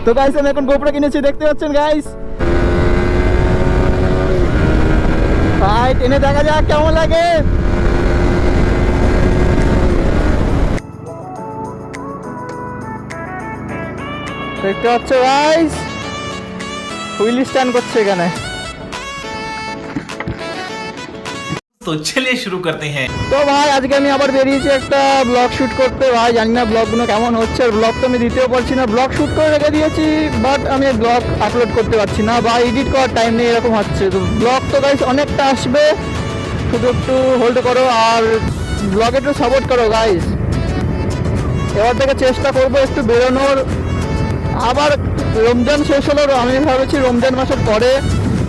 তো গাইস আমি এখন গোপ্রো কিনেছি, দেখতে পাচ্ছেন গাইস। ভাই টেনে দেখা যাক কেমন লাগে। দেখতে পাচ্ছ গাইস, হুইল স্ট্যান্ড করছে এখানে। तो चलिए शुरू करते हैं। তো ভাই আজকে আমি আবার বেরিয়েছি একটা ব্লগ শুট করতে। ভাই জানি না ব্লগগুলো কেমন হচ্ছে, আর ব্লগ তো আমি দিতেও পারছি না। ব্লগ শুট করে রেখে দিয়েছি, বাট আমি ব্লগ আপলোড করতে পারছি না বা এডিট করার টাইম নেই, এরকম হচ্ছে। তো ব্লগ তো গাইস অনেকটা আসবে, শুধু একটু হোল্ড করো আর ব্লগে একটু সাপোর্ট করো গাইস। এবার থেকে চেষ্টা করবো একটু বেরোনোর। আবার রমজান শেষ হলো, আমি ভাবছি রমজান মাসের পরে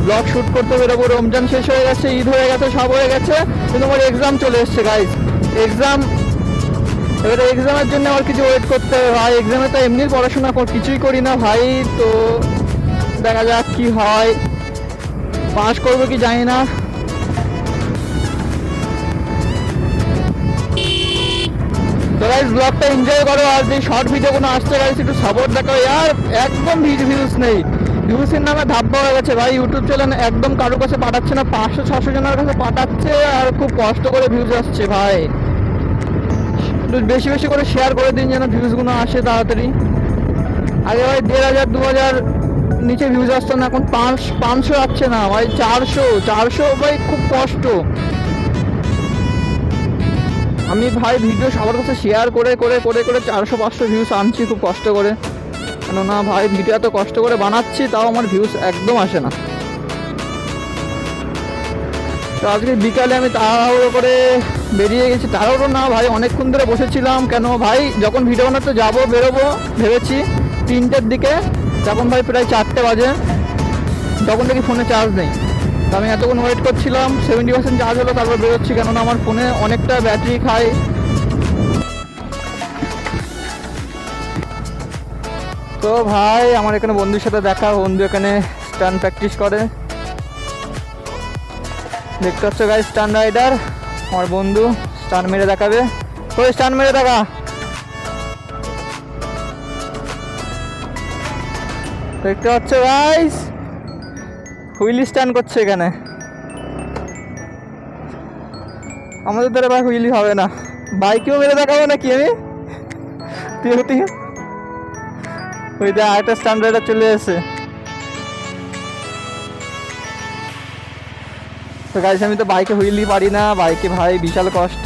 ব্লগ শ্যুট করতে বেরোবো। রমজান শেষ হয়ে গেছে, ঈদ হয়ে গেছে, সব হয়ে গেছে, কিন্তু আমার এক্সাম চলে এসছে গাইস। এক্সাম, এবারে এক্সামের জন্য আমার কিছু ওয়েট করতে হবে ভাই। এক্সামে তো এমনি পড়াশোনা কিছুই করি না ভাই, তো দেখা যাক কি হয়, পাস করবো কি জানি না। তো গাইস ব্লগটা এনজয় করো, আর যে শর্ট ভিডিওগুলো আসছে গাইস একটু সাপোর্ট দেখো। আর একদম ভিউজ নেই, ভিউসের নামে ধাপ্পা হয়ে গেছে ভাই। ইউটিউব চ্যানেল একদম কারোর কাছে পাঠাচ্ছে না, 500-600 জনের কাছে পাঠাচ্ছে, আর খুব কষ্ট করে ভিউজ আসছে ভাই। একটু বেশি বেশি করে শেয়ার করে দিন যেন ভিউজগুলো আসে তাড়াতাড়ি। আগে ভাই 1500-2000 নিচে ভিউজ আসতো না, এখন 500 আসছে না ভাই, 400 ভাই, খুব কষ্ট। আমি ভাই ভিডিও সবার কাছে শেয়ার করে করে করে করে 400-500 ভিউজ আনছি খুব কষ্ট করে। কেননা ভাই ভিডিও এত কষ্ট করে বানাচ্ছি, তাও আমার ভিউজ একদম আসে না। তো আজকে বিকালে আমি তাড়াহুড়ো করে বেরিয়ে গেছি। তাড়াহুড়ো না ভাই, অনেকক্ষণ ধরে বসেছিলাম। কেন ভাই যখন ভিডিও বানাতে যাবো, বেরোবো ভেবেছি 3টের দিকে, তখন ভাই প্রায় 4টে বাজে, তখন দেখি ফোনে চার্জ নেই। তো আমি এতক্ষণ ওয়েট করছিলাম, 70% চার্জ হলো, তারপর বেরোচ্ছি। কেননা আমার ফোনে অনেকটা ব্যাটারি খায়। তো ভাই আমার এখানে বন্ধুর সাথে দেখা, বন্ধু এখানে স্টান্ট প্র্যাকটিস করে। দেখতে পাচ্ছ গাইস, স্টান্ট রাইডার আমার বন্ধু স্টান্ট মেরে দেখাবে। ওই স্টান্ট মেরে দেখা। দেখতে পাচ্ছ গাইস, হুইলি স্টান্ট করছে এখানে। আমাদের দ্বারা ভাই হুইলি হবে না, বাইকেও মেরে দেখাবো নাকি আমি। ওই যে আরেকটা স্টান্ট রাইডার চলে এসেছে। তো গাইস আমি তো বাইকে হুইলি পারি না, বাইকে ভাই বিশাল কষ্ট,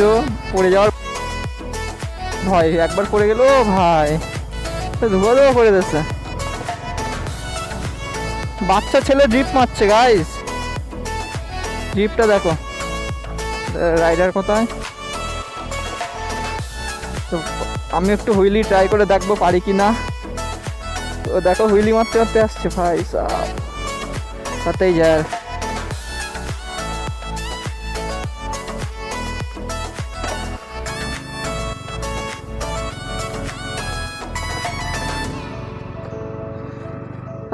পড়ে যাওয়ার ভয়। একবার পড়ে গেল ভাই, ধোয়া পড়ে যাচ্ছে। বাচ্চা ছেলে ড্রিপ মারছে গাইস, ড্রিপটা দেখো। রাইডার কোথায়? তো আমি একটু হুইলি ট্রাই করে দেখবো পারি কি না। তো দেখো হুইলি মারতে মারতে আসছে ভাই সাব, তাতেই যায়।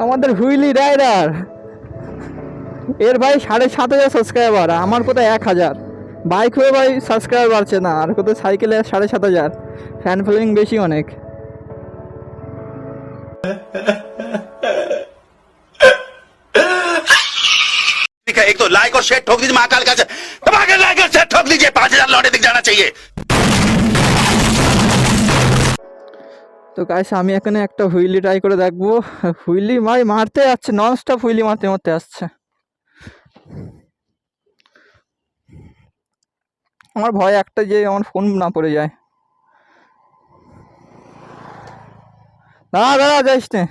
আমাদের হুইলি রাইডার, এর ভাই 7,500 সাবস্ক্রাইবার, আমার কোথায় 1000। বাইক হয়ে ভাই সাবস্ক্রাইবার বাড়ছে না, আর কোথায় সাইকেলে 7,500, ফ্যান ফলোয়িং বেশি অনেক। एक तो लाइक और शेयर ठोक दीजिए, महाकाल का दबा के लाइक और शेयर ठोक दीजिए, 5,000 लौटे दिख जाना चाहिए। তো গাইস আমি এখানে একটা হুইলি ট্রাই করে দেখবো। হুইলি ভাই মারতে যাচ্ছে, নন স্টপ হুইলি মারতে মারতে আসছে। আমার ভয় একটা যে আমার ফোন না পড়ে যায়। দাঁড়া দাঁড়া যাইস নে।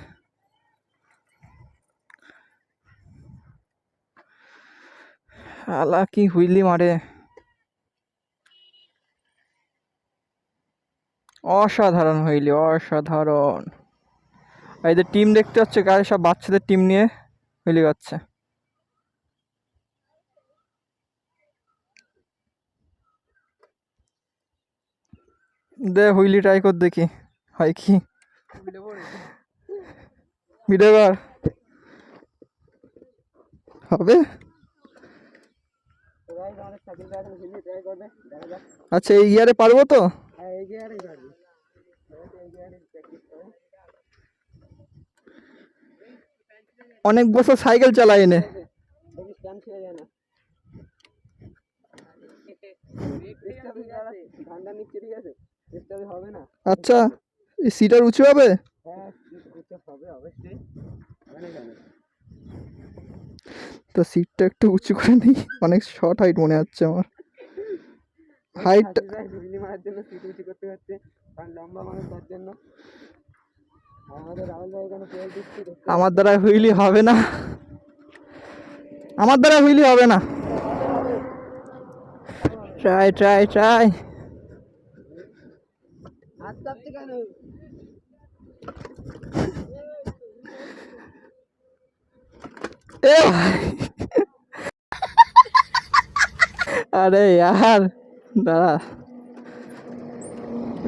আলা কি হুইলি মারে, অসাধারণ হুইলি, অসাধারণ। এই যে টিম দেখতে পাচ্ছ গায়ে, সব বাচ্চাদের টিম নিয়ে হুইলি করছে। দে হুইলি ট্রাই কর দেখি হয় কি। ভিডিও কর, হবে। আচ্ছা এই গিয়ারে পারবো তো? অনেক বছর সাইকেল চালাই এনে। আচ্ছা, এই সিটার উঁচু হবে? তো সিটটা একটু উঁচু করে নিই, অনেক শর্ট হাইট মনে হচ্ছে আমার। হাইট আমার দ্বারা হুইলি হবে না, আমার দ্বারা হুইলি হবে না। Try try try. এ ভাই, আরে यार দাঁড়া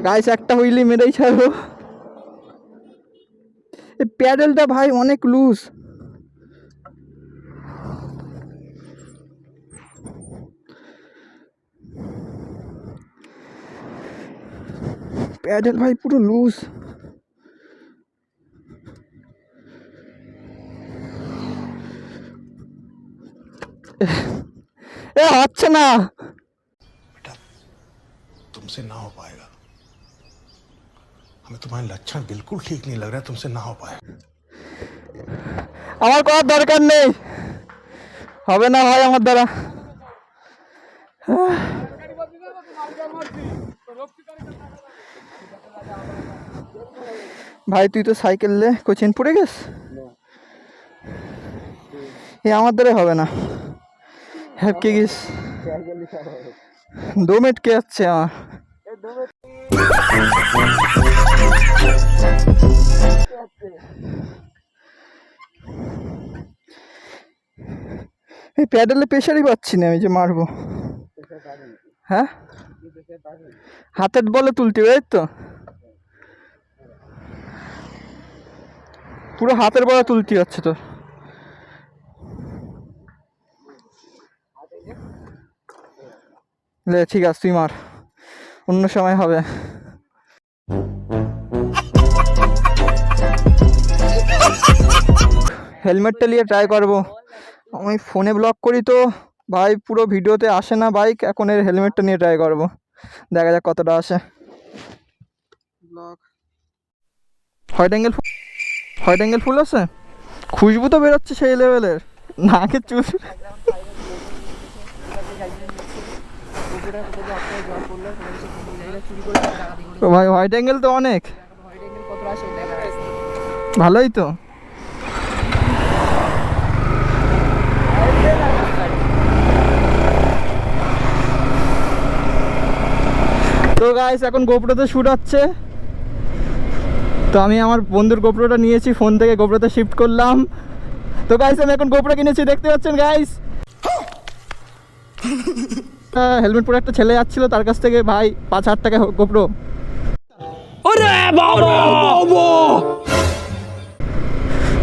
গাইস, একটা হুইলি মেরেই ছাড়বো। এই প্যাডেলটা ভাই অনেক লুজ। প্যাডেল ভাই পুরো লুজ। এ হচ্ছে না। तुमसे ना हो पाएगा, हमें तुम्हारे लक्षण बिल्कुल ठीक नहीं लग रहा है, तुमसे ना हो पाएगा। আমার করার দরকার নেই, হবে না ভাই আমার দ্বারা। ভাই তুই তো সাইকেল লে কোচিন পড়ে গেছ, এ আমার দ্বারা হবে না। হ্যাপকে গেছ 2 মিনিট কে যাচ্ছে আমার। এই প্যাডেলে প্রেশারই পাচ্ছি না আমি যে মারবো। হ্যাঁ, হাতের বলে তুলতে হবে তো, পুরো হাতের বলে তুলতে হচ্ছে তো। লে ঠিক আছে, তুই মার, অন্য সময় হবে। হেলমেটটা নিয়ে ট্রাই করবো। আমি ফোনে ব্লগ করি তো ভাই, পুরো ভিডিওতে আসে না বাইক। এখন এর হেলমেটটা নিয়ে ট্রাই করবো, দেখা যাক কতটা আসে। ব্লগ হোয়াইট অ্যাঙ্গেল ফুল আছে, খুশবু তো বেরোচ্ছে সেই লেভেলের, নাকে চুল। তো ভাই হোয়াইট অ্যাঙ্গেল তো অনেক ভালোই তো। তো গাইস এখন গোপ্রোতে শ্যুট হচ্ছে, তো আমি আমার বন্ধুর গোপ্রোটা নিয়েছি, ফোন থেকে গোপ্রোতে শিফট করলাম। তো গাইস আমি এখন গোপ্রো কিনেছি, দেখতে পাচ্ছেন গাইস। হেলমেট পরে একটা ছেলে যাচ্ছিল, তার কাছ থেকে ভাই 5,000 টাকা গোপ্রো।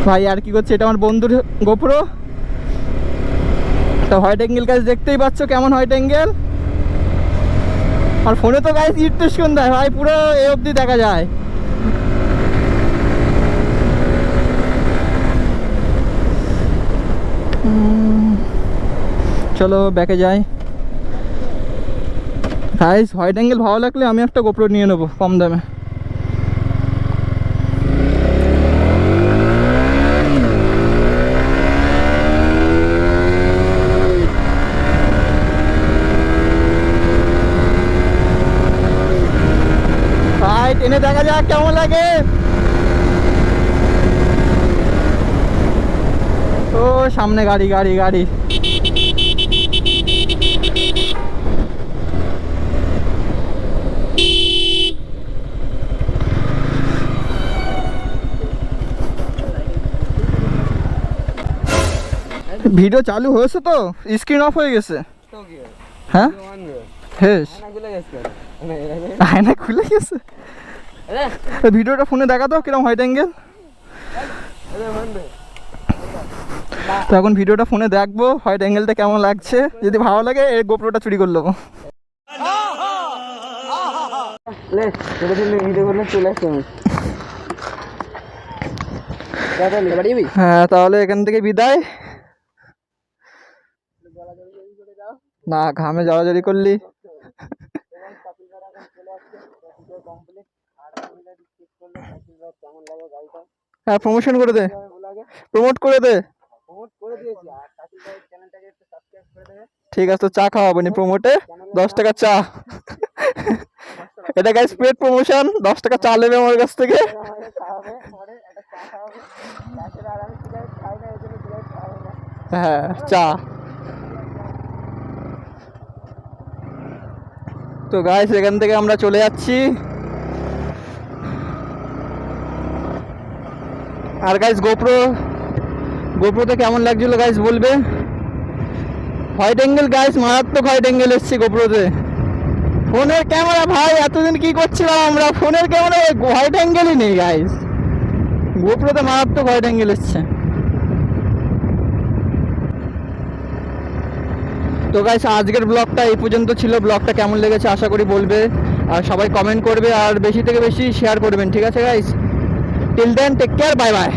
ভাই আর কি করছে, এটা আমার বন্ধুর গোপ্রো। তো হোয়াইট অ্যাঙ্গেল গাইস দেখতেই পাচ্ছ কেমন হোয়াইট অ্যাঙ্গেল। আর ফোনে তো গাইস ইরিটেশন দেয় ভাই, পুরো এ অবধি দেখা যায়। চলো ব্যাকে যাই গাইস। হোয়াইট অ্যাঙ্গেল ভালো লাগলে আমি একটা গোপ্রো নিয়ে নেবো কম দামে। টেনে দেখা যাক কেমন লাগে। ও সামনে গাড়ি গাড়ি গাড়ি। ভিডিও চালু হয়েছে তো, স্ক্রিন অফ হয়ে গেছে। হ্যাঁ হেস আয়না খুলে গেছে। ভিডিওটা ফোনে দেখা তো কিরকম হোয়াইট অ্যাঙ্গেল। তো এখন ভিডিওটা ফোনে দেখবো হোয়াইট অ্যাঙ্গেলটা কেমন লাগছে, যদি ভালো লাগে এই গোপ্রোটা চুরি করে নেবো। হ্যাঁ তাহলে এখান থেকে বিদায়। না ঘামে জড়াজড়ি করলি। হ্যাঁ প্রমোশন করে দে, প্রমোট করে দে। ঠিক আছে তো চা খাওয়াবো নি প্রমোটে, 10 টাকা চা। এটা গাইস পেড প্রমোশন, 10 টাকা চা নেবে আমার কাছ থেকে। হ্যাঁ চা। তো গাইস এখান থেকে আমরা চলে যাচ্ছি। আর গাইস গোপ্রোতে কেমন লাগছিল গাইস বলবে। হোয়াইট অ্যাঙ্গেল গাইস, মারাত্মক হোয়াইট অ্যাঙ্গেল এসছে গোপ্রোতে। ফোনের ক্যামেরা ভাই এতদিন কি করছিলাম আমরা, ফোনের ক্যামেরা হোয়াইট অ্যাঙ্গেলই নেই গাইস, গোপ্রোতে মারাত্মক হোয়াইট অ্যাঙ্গেল এসছে। তো গাইস আজকের ব্লগটা এই পর্যন্ত ছিল। ব্লগটা কেমন লেগেছে আশা করি বলবে, আর সবাই কমেন্ট করবে, আর বেশি থেকে বেশি শেয়ার করবেন, ঠিক আছে guys. Till then take care, bye by.